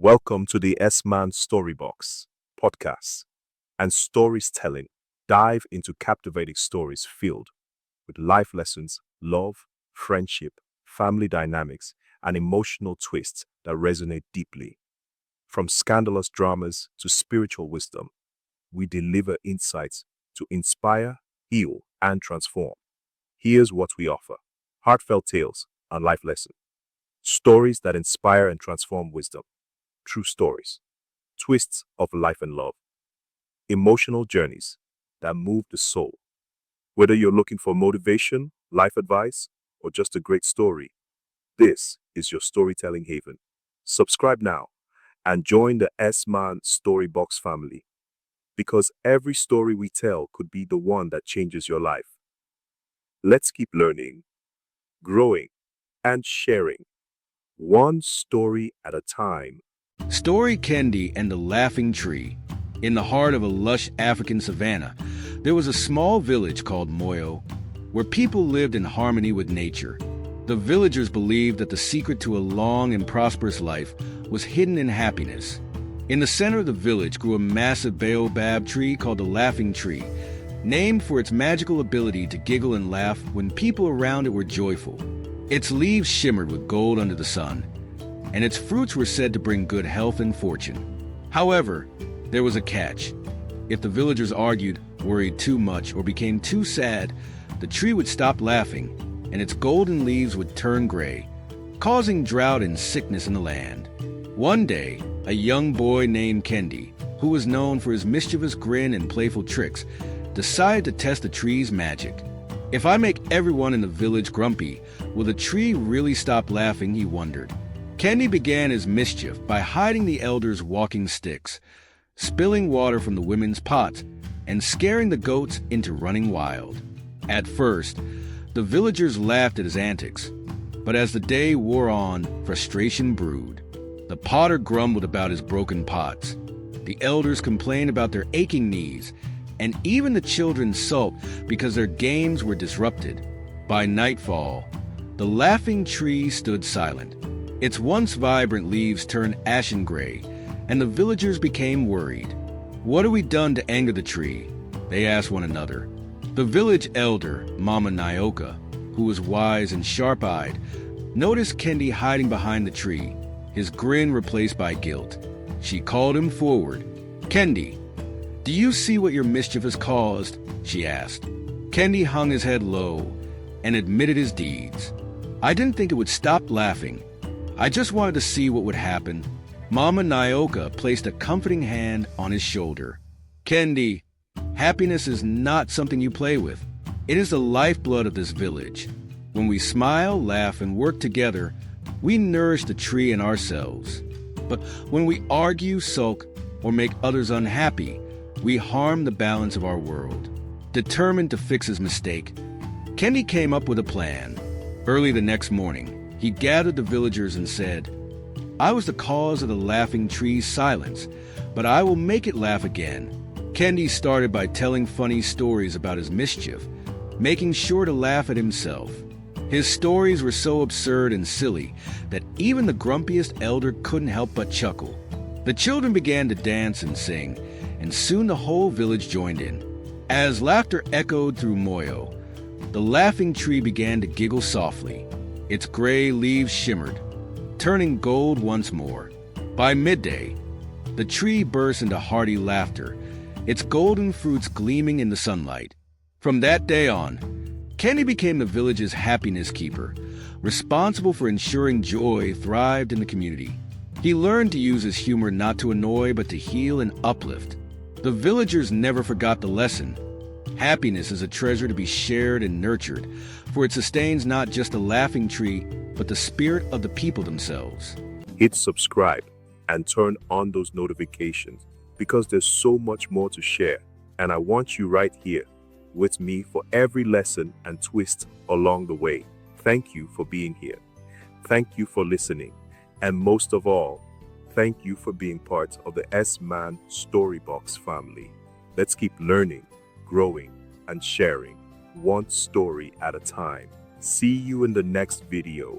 Welcome to the S-Man Storybox podcast and stories telling. Dive into captivating stories filled with life lessons, love, friendship, family dynamics, and emotional twists that resonate deeply. From scandalous dramas to spiritual wisdom, we deliver insights to inspire, heal, and transform. Here's what we offer: heartfelt tales and life lessons, stories that inspire and transform wisdom, true stories, twists of life and love, emotional journeys that move the soul. Whether you're looking for motivation, life advice, or just a great story, this is your storytelling haven. Subscribe now and join the S-Man Storybox family, because every story we tell could be the one that changes your life. Let's keep learning, growing, and sharing, one story at a time. Story Kendi and the Laughing Tree. In the heart of a lush African savanna, there was a small village called Moyo, where people lived in harmony with nature. The villagers believed that the secret to a long and prosperous life was hidden in happiness. In the center of the village grew a massive baobab tree called the Laughing Tree, named for its magical ability to giggle and laugh when people around it were joyful. Its leaves shimmered with gold under the sun, and its fruits were said to bring good health and fortune. However, there was a catch. If the villagers argued, worried too much, or became too sad, the tree would stop laughing, and its golden leaves would turn gray, causing drought and sickness in the land. One day, a young boy named Kendi, who was known for his mischievous grin and playful tricks, decided to test the tree's magic. If I make everyone in the village grumpy, will the tree really stop laughing, he wondered. Kendi began his mischief by hiding the elders' walking sticks, spilling water from the women's pots, and scaring the goats into running wild. At first, the villagers laughed at his antics, but as the day wore on, frustration brewed. The potter grumbled about his broken pots, the elders complained about their aching knees, and even the children sulked because their games were disrupted. By nightfall, the Laughing Tree stood silent. Its once vibrant leaves turned ashen gray, and the villagers became worried. "What have we done to anger the tree?" they asked one another. The village elder, Mama Nyoka, who was wise and sharp-eyed, noticed Kendi hiding behind the tree, his grin replaced by guilt. She called him forward. "Kendi, do you see what your mischief has caused?" she asked. Kendi hung his head low and admitted his deeds. "I didn't think it would stop laughing. I just wanted to see what would happen." Mama Nyoka placed a comforting hand on his shoulder. "Kendi, happiness is not something you play with. It is the lifeblood of this village. When we smile, laugh, and work together, we nourish the tree and ourselves. But when we argue, sulk, or make others unhappy, we harm the balance of our world." Determined to fix his mistake, Kendi came up with a plan. Early the next morning, he gathered the villagers and said, "I was the cause of the Laughing Tree's silence, but I will make it laugh again." Kendi started by telling funny stories about his mischief, making sure to laugh at himself. His stories were so absurd and silly that even the grumpiest elder couldn't help but chuckle. The children began to dance and sing, and soon the whole village joined in. As laughter echoed through Moyo, the Laughing Tree began to giggle softly. Its gray leaves shimmered, turning gold once more. By midday, the tree burst into hearty laughter, its golden fruits gleaming in the sunlight. From that day on, Kendi became the village's happiness keeper, responsible for ensuring joy thrived in the community. He learned to use his humor not to annoy but to heal and uplift. The villagers never forgot the lesson. Happiness is a treasure to be shared and nurtured, for it sustains not just the Laughing Tree, but the spirit of the people themselves. Hit subscribe and turn on those notifications, because there's so much more to share, and I want you right here with me for every lesson and twist along the way. Thank you for being here. Thank you for listening. And most of all, thank you for being part of the S-Man Storybox family. Let's keep learning, growing, and sharing, one story at a time. See you in the next video.